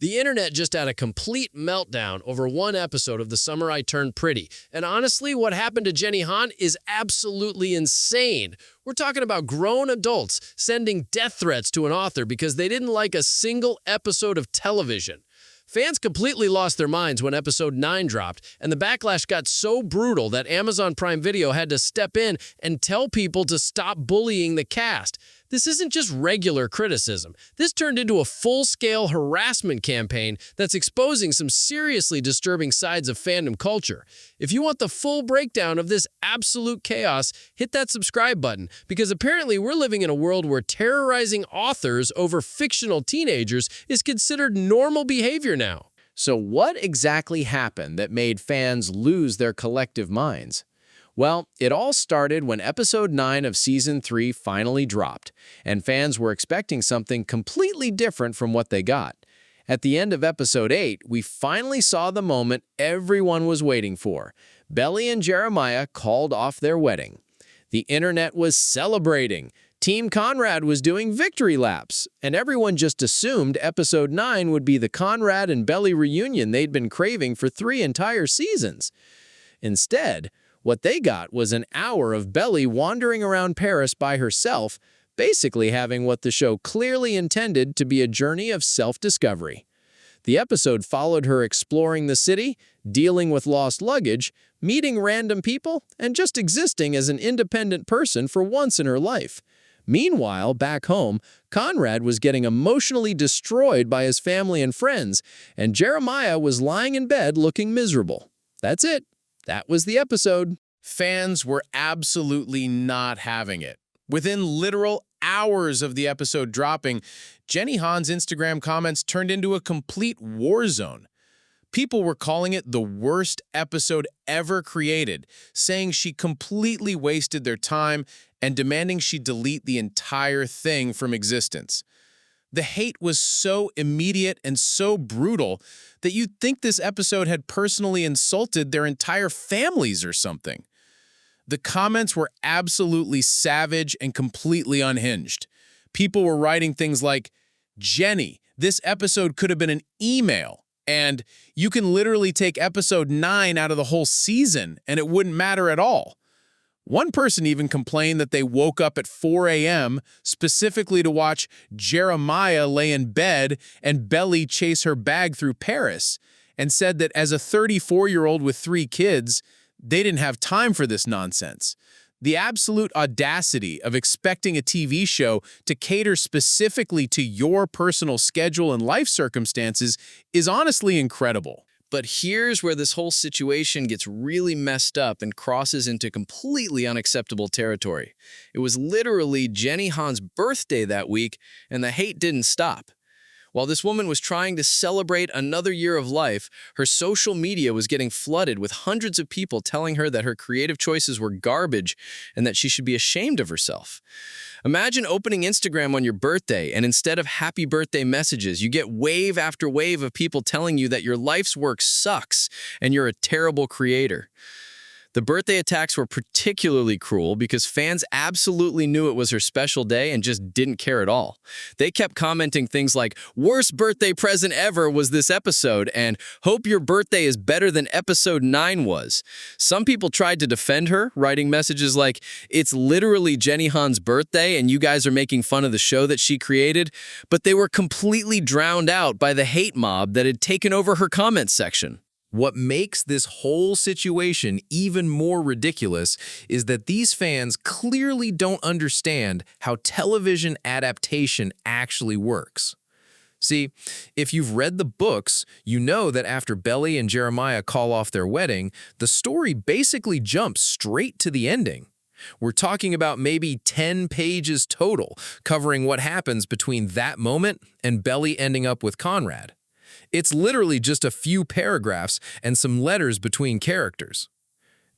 The internet just had a complete meltdown over one episode of The Summer I Turned Pretty. And honestly, what happened to Jenny Han is absolutely insane. We're talking about grown adults sending death threats to an author because they didn't like a single episode of television. Fans completely lost their minds when episode 9 dropped, and the backlash got so brutal that Amazon Prime Video had to step in and tell people to stop bullying the cast. This isn't just regular criticism. This turned into a full-scale harassment campaign that's exposing some seriously disturbing sides of fandom culture. If you want the full breakdown of this absolute chaos, hit that subscribe button, because apparently we're living in a world where terrorizing authors over fictional teenagers is considered normal behavior now. So what exactly happened that made fans lose their collective minds? Well, it all started when episode 9 of season 3 finally dropped, and fans were expecting something completely different from what they got. At the end of episode 8, we finally saw the moment everyone was waiting for. Belly and Jeremiah called off their wedding. The internet was celebrating. Team Conrad was doing victory laps, and everyone just assumed episode 9 would be the Conrad and Belly reunion they'd been craving for 3 entire seasons. Instead, what they got was an hour of Belly wandering around Paris by herself, basically having what the show clearly intended to be a journey of self-discovery. The episode followed her exploring the city, dealing with lost luggage, meeting random people, and just existing as an independent person for once in her life. Meanwhile, back home, Conrad was getting emotionally destroyed by his family and friends, and Jeremiah was lying in bed looking miserable. That's it. That was the episode. Fans were absolutely not having it. Within literal hours of the episode dropping, Jenny Han's Instagram comments turned into a complete war zone. People were calling it the worst episode ever created, saying she completely wasted their time and demanding she delete the entire thing from existence. The hate was so immediate and so brutal that you'd think this episode had personally insulted their entire families or something. The comments were absolutely savage and completely unhinged. People were writing things like, "Jenny, this episode could have been an email," and "You can literally take episode 9 out of the whole season and it wouldn't matter at all." One person even complained that they woke up at 4 a.m. specifically to watch Jeremiah lay in bed and Belly chase her bag through Paris, and said that as a 34-year-old with 3 kids, they didn't have time for this nonsense. The absolute audacity of expecting a TV show to cater specifically to your personal schedule and life circumstances is honestly incredible. But here's where this whole situation gets really messed up and crosses into completely unacceptable territory. It was literally Jenny Han's birthday that week, and the hate didn't stop. While this woman was trying to celebrate another year of life, her social media was getting flooded with hundreds of people telling her that her creative choices were garbage and that she should be ashamed of herself. Imagine opening Instagram on your birthday, and instead of happy birthday messages, you get wave after wave of people telling you that your life's work sucks and you're a terrible creator. The birthday attacks were particularly cruel because fans absolutely knew it was her special day and just didn't care at all. They kept commenting things like, "Worst birthday present ever was this episode," and "Hope your birthday is better than episode 9 was." Some people tried to defend her, writing messages like, "It's literally Jenny Han's birthday and you guys are making fun of the show that she created," but they were completely drowned out by the hate mob that had taken over her comment section. What makes this whole situation even more ridiculous is that these fans clearly don't understand how television adaptation actually works. See, if you've read the books, you know that after Belly and Jeremiah call off their wedding, the story basically jumps straight to the ending. We're talking about maybe 10 pages total, covering what happens between that moment and Belly ending up with Conrad. It's literally just a few paragraphs and some letters between characters.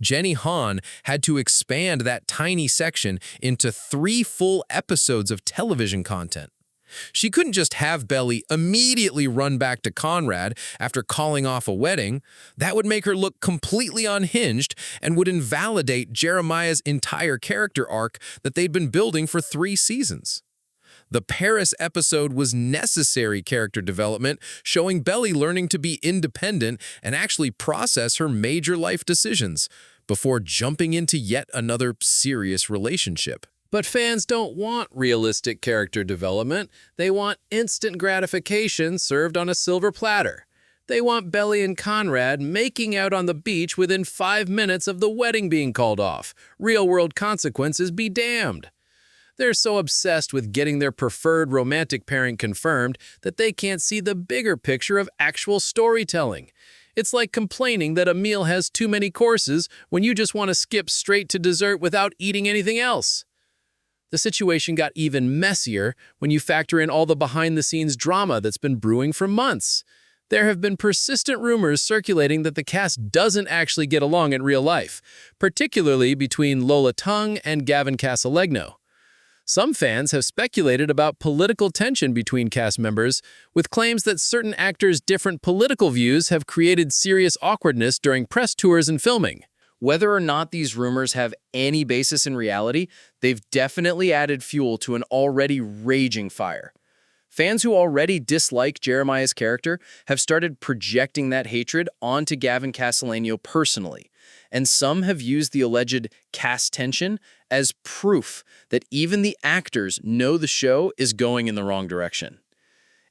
Jenny Han had to expand that tiny section into 3 full episodes of television content. She couldn't just have Belly immediately run back to Conrad after calling off a wedding. That would make her look completely unhinged and would invalidate Jeremiah's entire character arc that they'd been building for 3 seasons. The Paris episode was necessary character development, showing Belly learning to be independent and actually process her major life decisions before jumping into yet another serious relationship. But fans don't want realistic character development. They want instant gratification served on a silver platter. They want Belly and Conrad making out on the beach within 5 minutes of the wedding being called off. Real-world consequences be damned. They're so obsessed with getting their preferred romantic pairing confirmed that they can't see the bigger picture of actual storytelling. It's like complaining that a meal has too many courses when you just want to skip straight to dessert without eating anything else. The situation got even messier when you factor in all the behind-the-scenes drama that's been brewing for months. There have been persistent rumors circulating that the cast doesn't actually get along in real life, particularly between Lola Tung and Gavin Casaleggio. Some fans have speculated about political tension between cast members, with claims that certain actors' different political views have created serious awkwardness during press tours and filming. Whether or not these rumors have any basis in reality, they've definitely added fuel to an already raging fire. Fans who already dislike Jeremiah's character have started projecting that hatred onto Gavin Casaleggio personally, and some have used the alleged cast tension as proof that even the actors know the show is going in the wrong direction.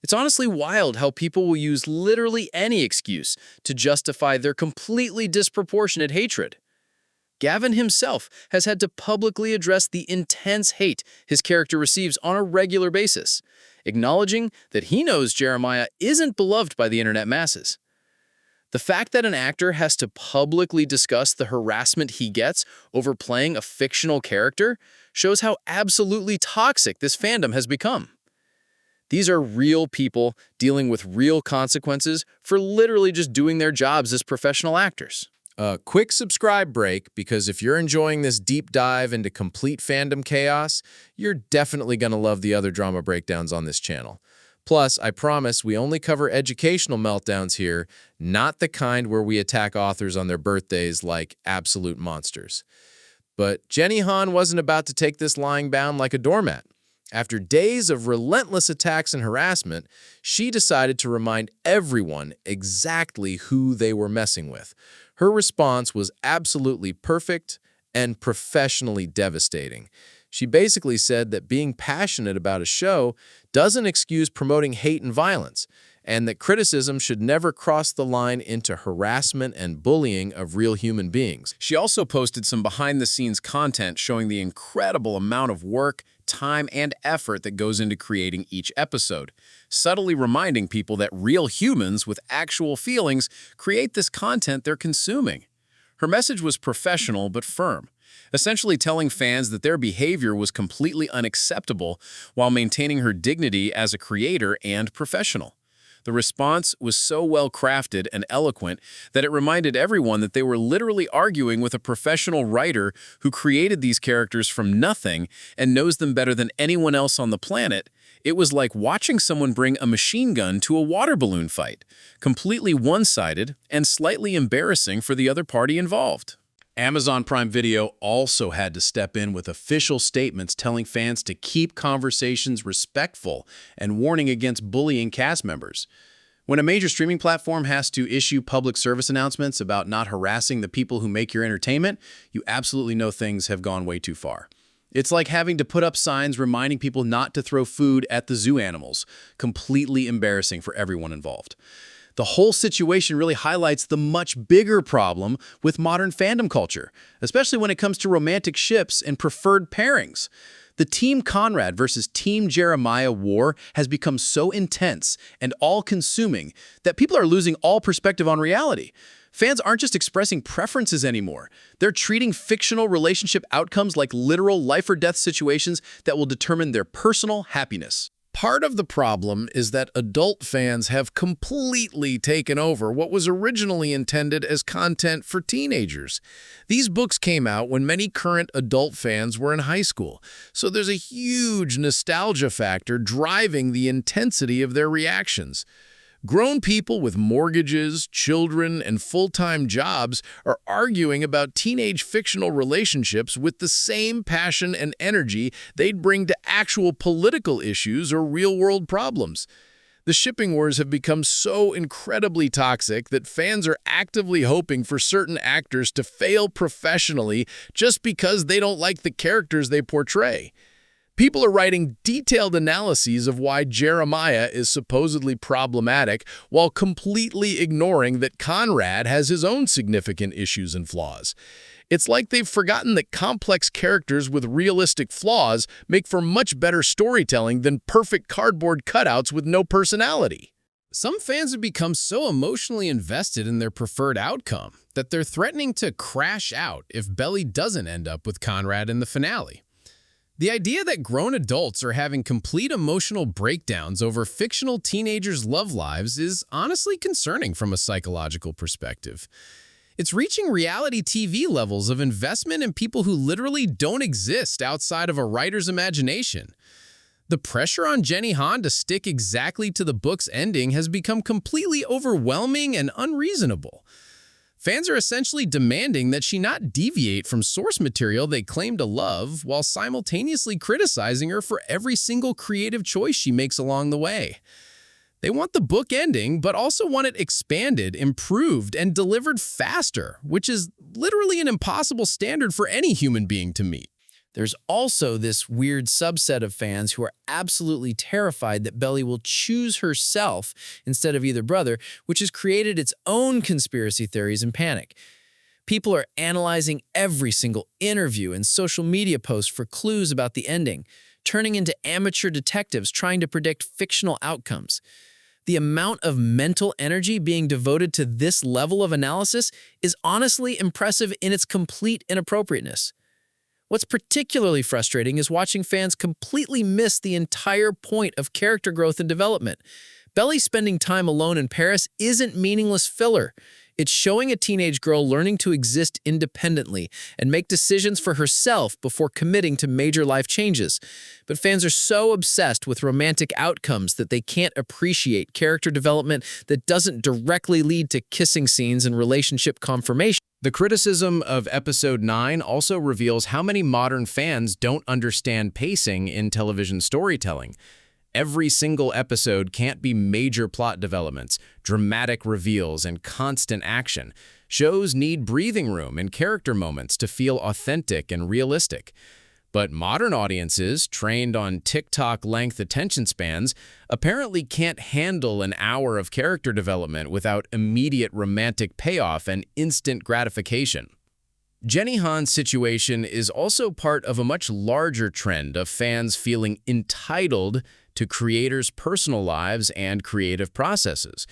It's honestly wild how people will use literally any excuse to justify their completely disproportionate hatred. Gavin himself has had to publicly address the intense hate his character receives on a regular basis, acknowledging that he knows Jeremiah isn't beloved by the internet masses. The fact that an actor has to publicly discuss the harassment he gets over playing a fictional character shows how absolutely toxic this fandom has become. These are real people dealing with real consequences for literally just doing their jobs as professional actors. A quick subscribe break, because if you're enjoying this deep dive into complete fandom chaos, you're definitely going to love the other drama breakdowns on this channel. Plus, I promise we only cover educational meltdowns here, not the kind where we attack authors on their birthdays like absolute monsters. But Jenny Han wasn't about to take this lying down like a doormat. After days of relentless attacks and harassment, she decided to remind everyone exactly who they were messing with. Her response was absolutely perfect and professionally devastating. She basically said that being passionate about a show doesn't excuse promoting hate and violence, and that criticism should never cross the line into harassment and bullying of real human beings. She also posted some behind-the-scenes content showing the incredible amount of work, time, and effort that goes into creating each episode, subtly reminding people that real humans with actual feelings create this content they're consuming. Her message was professional but firm, essentially telling fans that their behavior was completely unacceptable while maintaining her dignity as a creator and professional. The response was so well crafted and eloquent that it reminded everyone that they were literally arguing with a professional writer who created these characters from nothing and knows them better than anyone else on the planet. It was like watching someone bring a machine gun to a water balloon fight, completely one-sided and slightly embarrassing for the other party involved. Amazon Prime Video also had to step in with official statements telling fans to keep conversations respectful and warning against bullying cast members. When a major streaming platform has to issue public service announcements about not harassing the people who make your entertainment, you absolutely know things have gone way too far. It's like having to put up signs reminding people not to throw food at the zoo animals. Completely embarrassing for everyone involved. The whole situation really highlights the much bigger problem with modern fandom culture, especially when it comes to romantic ships and preferred pairings. The Team Conrad versus Team Jeremiah war has become so intense and all-consuming that people are losing all perspective on reality. Fans aren't just expressing preferences anymore. They're treating fictional relationship outcomes like literal life-or-death situations that will determine their personal happiness. Part of the problem is that adult fans have completely taken over what was originally intended as content for teenagers. These books came out when many current adult fans were in high school, so there's a huge nostalgia factor driving the intensity of their reactions. Grown people with mortgages, children, and full-time jobs are arguing about teenage fictional relationships with the same passion and energy they'd bring to actual political issues or real-world problems. The shipping wars have become so incredibly toxic that fans are actively hoping for certain actors to fail professionally just because they don't like the characters they portray. People are writing detailed analyses of why Jeremiah is supposedly problematic while completely ignoring that Conrad has his own significant issues and flaws. It's like they've forgotten that complex characters with realistic flaws make for much better storytelling than perfect cardboard cutouts with no personality. Some fans have become so emotionally invested in their preferred outcome that they're threatening to crash out if Belly doesn't end up with Conrad in the finale. The idea that grown adults are having complete emotional breakdowns over fictional teenagers' love lives is honestly concerning from a psychological perspective. It's reaching reality TV levels of investment in people who literally don't exist outside of a writer's imagination. The pressure on Jenny Han to stick exactly to the book's ending has become completely overwhelming and unreasonable. Fans are essentially demanding that she not deviate from source material they claim to love while simultaneously criticizing her for every single creative choice she makes along the way. They want the book ending, but also want it expanded, improved, and delivered faster, which is literally an impossible standard for any human being to meet. There's also this weird subset of fans who are absolutely terrified that Belly will choose herself instead of either brother, which has created its own conspiracy theories and panic. People are analyzing every single interview and social media post for clues about the ending, turning into amateur detectives trying to predict fictional outcomes. The amount of mental energy being devoted to this level of analysis is honestly impressive in its complete inappropriateness. What's particularly frustrating is watching fans completely miss the entire point of character growth and development. Belly spending time alone in Paris isn't meaningless filler. It's showing a teenage girl learning to exist independently and make decisions for herself before committing to major life changes. But fans are so obsessed with romantic outcomes that they can't appreciate character development that doesn't directly lead to kissing scenes and relationship confirmation. The criticism of Episode 9 also reveals how many modern fans don't understand pacing in television storytelling. Every single episode can't be major plot developments, dramatic reveals, and constant action. Shows need breathing room and character moments to feel authentic and realistic. But modern audiences, trained on TikTok-length attention spans, apparently can't handle an hour of character development without immediate romantic payoff and instant gratification. Jenny Han's situation is also part of a much larger trend of fans feeling entitled to creators' personal lives and creative processes.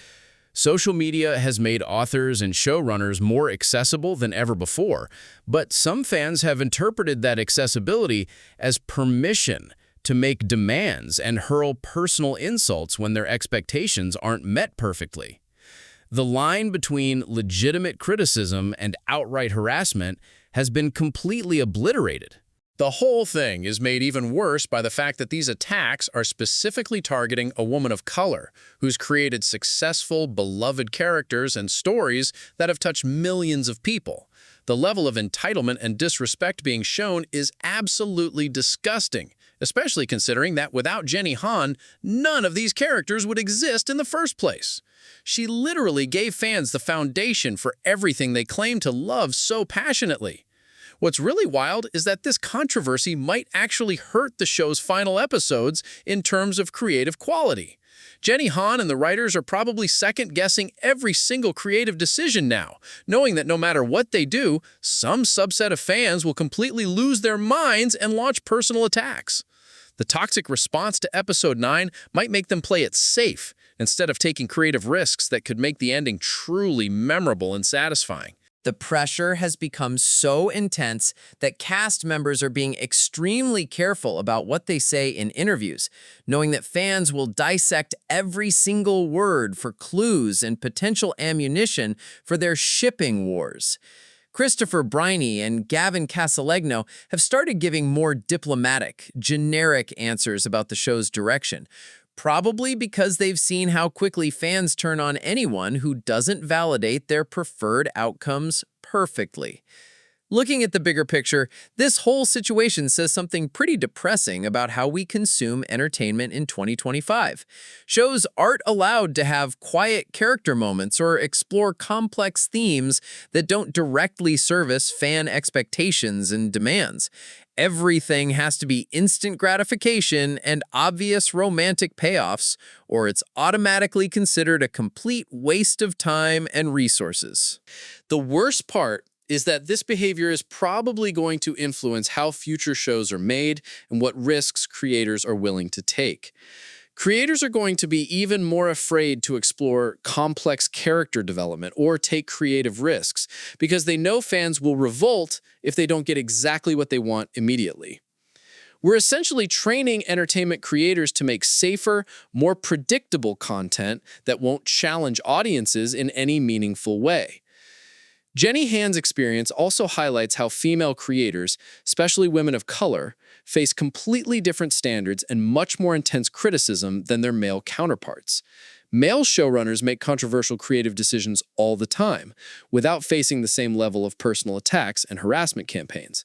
Social media has made authors and showrunners more accessible than ever before, but some fans have interpreted that accessibility as permission to make demands and hurl personal insults when their expectations aren't met perfectly. The line between legitimate criticism and outright harassment has been completely obliterated. The whole thing is made even worse by the fact that these attacks are specifically targeting a woman of color who's created successful, beloved characters and stories that have touched millions of people. The level of entitlement and disrespect being shown is absolutely disgusting, especially considering that without Jenny Han, none of these characters would exist in the first place. She literally gave fans the foundation for everything they claim to love so passionately. What's really wild is that this controversy might actually hurt the show's final episodes in terms of creative quality. Jenny Han and the writers are probably second-guessing every single creative decision now, knowing that no matter what they do, some subset of fans will completely lose their minds and launch personal attacks. The toxic response to Episode 9 might make them play it safe, instead of taking creative risks that could make the ending truly memorable and satisfying. The pressure has become so intense that cast members are being extremely careful about what they say in interviews, knowing that fans will dissect every single word for clues and potential ammunition for their shipping wars. Christopher Briney and Gavin Casalegno have started giving more diplomatic, generic answers about the show's direction, Probably because they've seen how quickly fans turn on anyone who doesn't validate their preferred outcomes perfectly. Looking at the bigger picture, this whole situation says something pretty depressing about how we consume entertainment in 2025. Shows aren't allowed to have quiet character moments or explore complex themes that don't directly service fan expectations and demands. Everything has to be instant gratification and obvious romantic payoffs, or it's automatically considered a complete waste of time and resources. The worst part is that this behavior is probably going to influence how future shows are made and what risks creators are willing to take. Creators are going to be even more afraid to explore complex character development or take creative risks because they know fans will revolt if they don't get exactly what they want immediately. We're essentially training entertainment creators to make safer, more predictable content that won't challenge audiences in any meaningful way. Jenny Han's experience also highlights how female creators, especially women of color, face completely different standards and much more intense criticism than their male counterparts. Male showrunners make controversial creative decisions all the time, without facing the same level of personal attacks and harassment campaigns.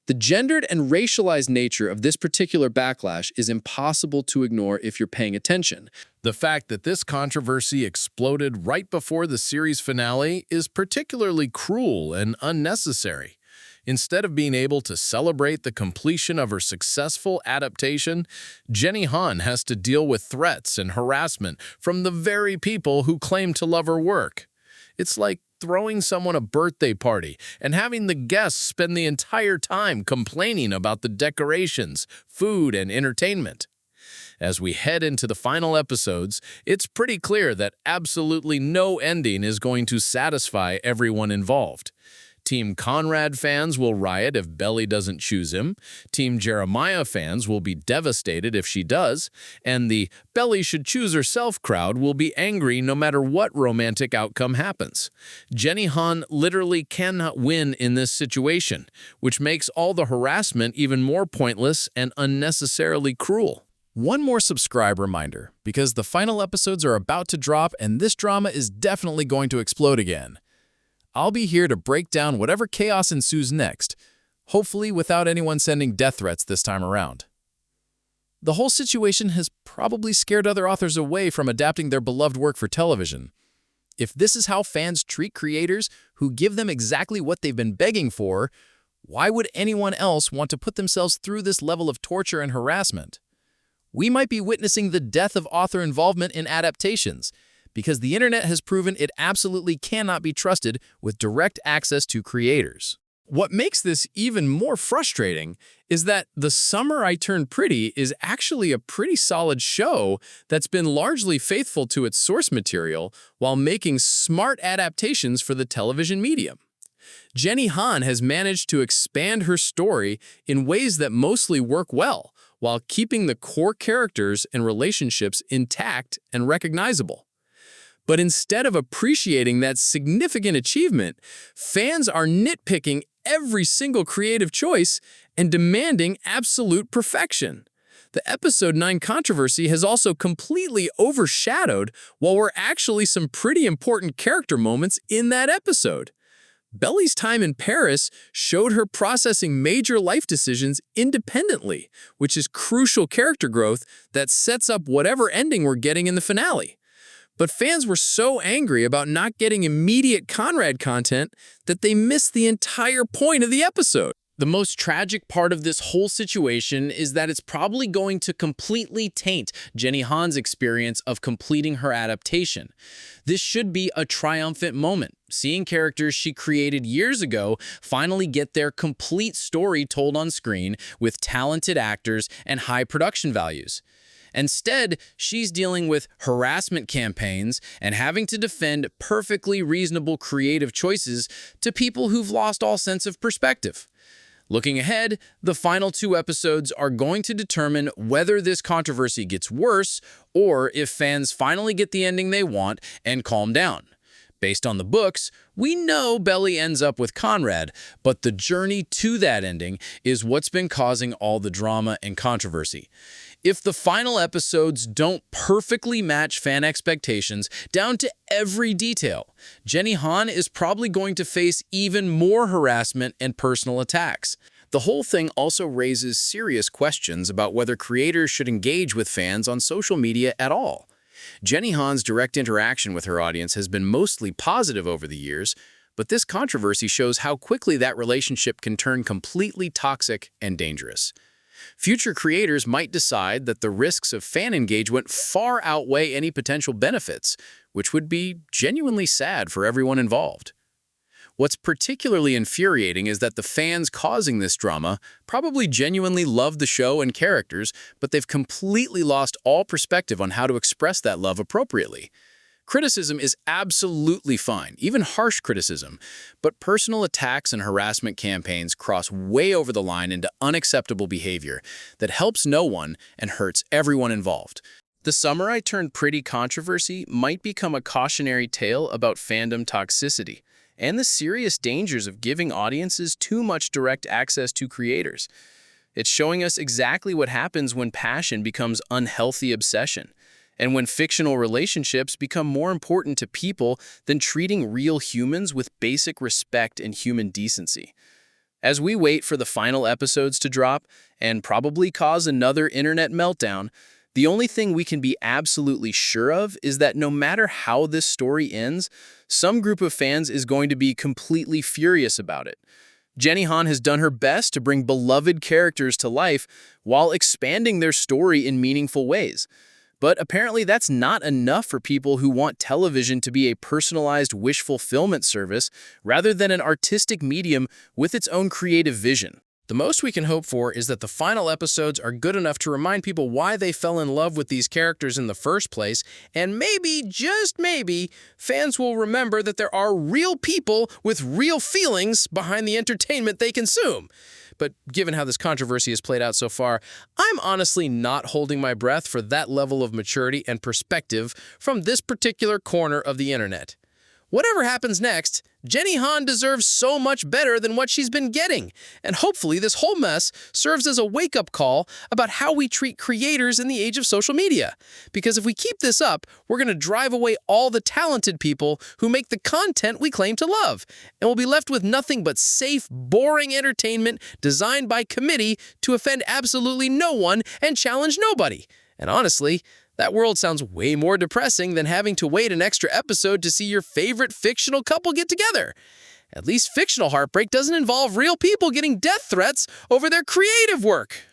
The gendered and racialized nature of this particular backlash is impossible to ignore if you're paying attention. The fact that this controversy exploded right before the series finale is particularly cruel and unnecessary. Instead of being able to celebrate the completion of her successful adaptation, Jenny Han has to deal with threats and harassment from the very people who claim to love her work. It's like throwing someone a birthday party and having the guests spend the entire time complaining about the decorations, food, and entertainment. As we head into the final episodes, it's pretty clear that absolutely no ending is going to satisfy everyone involved. Team Conrad fans will riot if Belly doesn't choose him, Team Jeremiah fans will be devastated if she does, and the Belly should choose herself crowd will be angry no matter what romantic outcome happens. Jenny Han literally cannot win in this situation, which makes all the harassment even more pointless and unnecessarily cruel. One more subscribe reminder, because the final episodes are about to drop and this drama is definitely going to explode again. I'll be here to break down whatever chaos ensues next, hopefully without anyone sending death threats this time around. The whole situation has probably scared other authors away from adapting their beloved work for television. If this is how fans treat creators who give them exactly what they've been begging for, why would anyone else want to put themselves through this level of torture and harassment? We might be witnessing the death of author involvement in adaptations, because the internet has proven it absolutely cannot be trusted with direct access to creators. What makes this even more frustrating is that The Summer I Turned Pretty is actually a pretty solid show that's been largely faithful to its source material while making smart adaptations for the television medium. Jenny Han has managed to expand her story in ways that mostly work well, while keeping the core characters and relationships intact and recognizable. But instead of appreciating that significant achievement, fans are nitpicking every single creative choice and demanding absolute perfection. The Episode 9 controversy has also completely overshadowed what were actually some pretty important character moments in that episode. Belly's time in Paris showed her processing major life decisions independently, which is crucial character growth that sets up whatever ending we're getting in the finale. But fans were so angry about not getting immediate Conrad content that they missed the entire point of the episode. The most tragic part of this whole situation is that it's probably going to completely taint Jenny Han's experience of completing her adaptation. This should be a triumphant moment, seeing characters she created years ago finally get their complete story told on screen with talented actors and high production values. Instead, she's dealing with harassment campaigns and having to defend perfectly reasonable creative choices to people who've lost all sense of perspective. Looking ahead, the final 2 episodes are going to determine whether this controversy gets worse or if fans finally get the ending they want and calm down. Based on the books, we know Belly ends up with Conrad, but the journey to that ending is what's been causing all the drama and controversy. If the final episodes don't perfectly match fan expectations down to every detail, Jenny Han is probably going to face even more harassment and personal attacks. The whole thing also raises serious questions about whether creators should engage with fans on social media at all. Jenny Han's direct interaction with her audience has been mostly positive over the years, but this controversy shows how quickly that relationship can turn completely toxic and dangerous. Future creators might decide that the risks of fan engagement far outweigh any potential benefits, which would be genuinely sad for everyone involved. What's particularly infuriating is that the fans causing this drama probably genuinely love the show and characters, but they've completely lost all perspective on how to express that love appropriately. Criticism is absolutely fine, even harsh criticism, but personal attacks and harassment campaigns cross way over the line into unacceptable behavior that helps no one and hurts everyone involved. The Summer I Turned Pretty controversy might become a cautionary tale about fandom toxicity and the serious dangers of giving audiences too much direct access to creators. It's showing us exactly what happens when passion becomes unhealthy obsession, and when fictional relationships become more important to people than treating real humans with basic respect and human decency. As we wait for the final episodes to drop and probably cause another internet meltdown, the only thing we can be absolutely sure of is that no matter how this story ends, some group of fans is going to be completely furious about it. Jenny Han has done her best to bring beloved characters to life while expanding their story in meaningful ways. But apparently that's not enough for people who want television to be a personalized wish fulfillment service rather than an artistic medium with its own creative vision. The most we can hope for is that the final episodes are good enough to remind people why they fell in love with these characters in the first place, and maybe, just maybe, fans will remember that there are real people with real feelings behind the entertainment they consume. But given how this controversy has played out so far, I'm honestly not holding my breath for that level of maturity and perspective from this particular corner of the internet. Whatever happens next, Jenny Han deserves so much better than what she's been getting, and hopefully this whole mess serves as a wake-up call about how we treat creators in the age of social media. Because if we keep this up, we're going to drive away all the talented people who make the content we claim to love, and we'll be left with nothing but safe, boring entertainment designed by committee to offend absolutely no one and challenge nobody. And honestly, that world sounds way more depressing than having to wait an extra episode to see your favorite fictional couple get together. At least fictional heartbreak doesn't involve real people getting death threats over their creative work.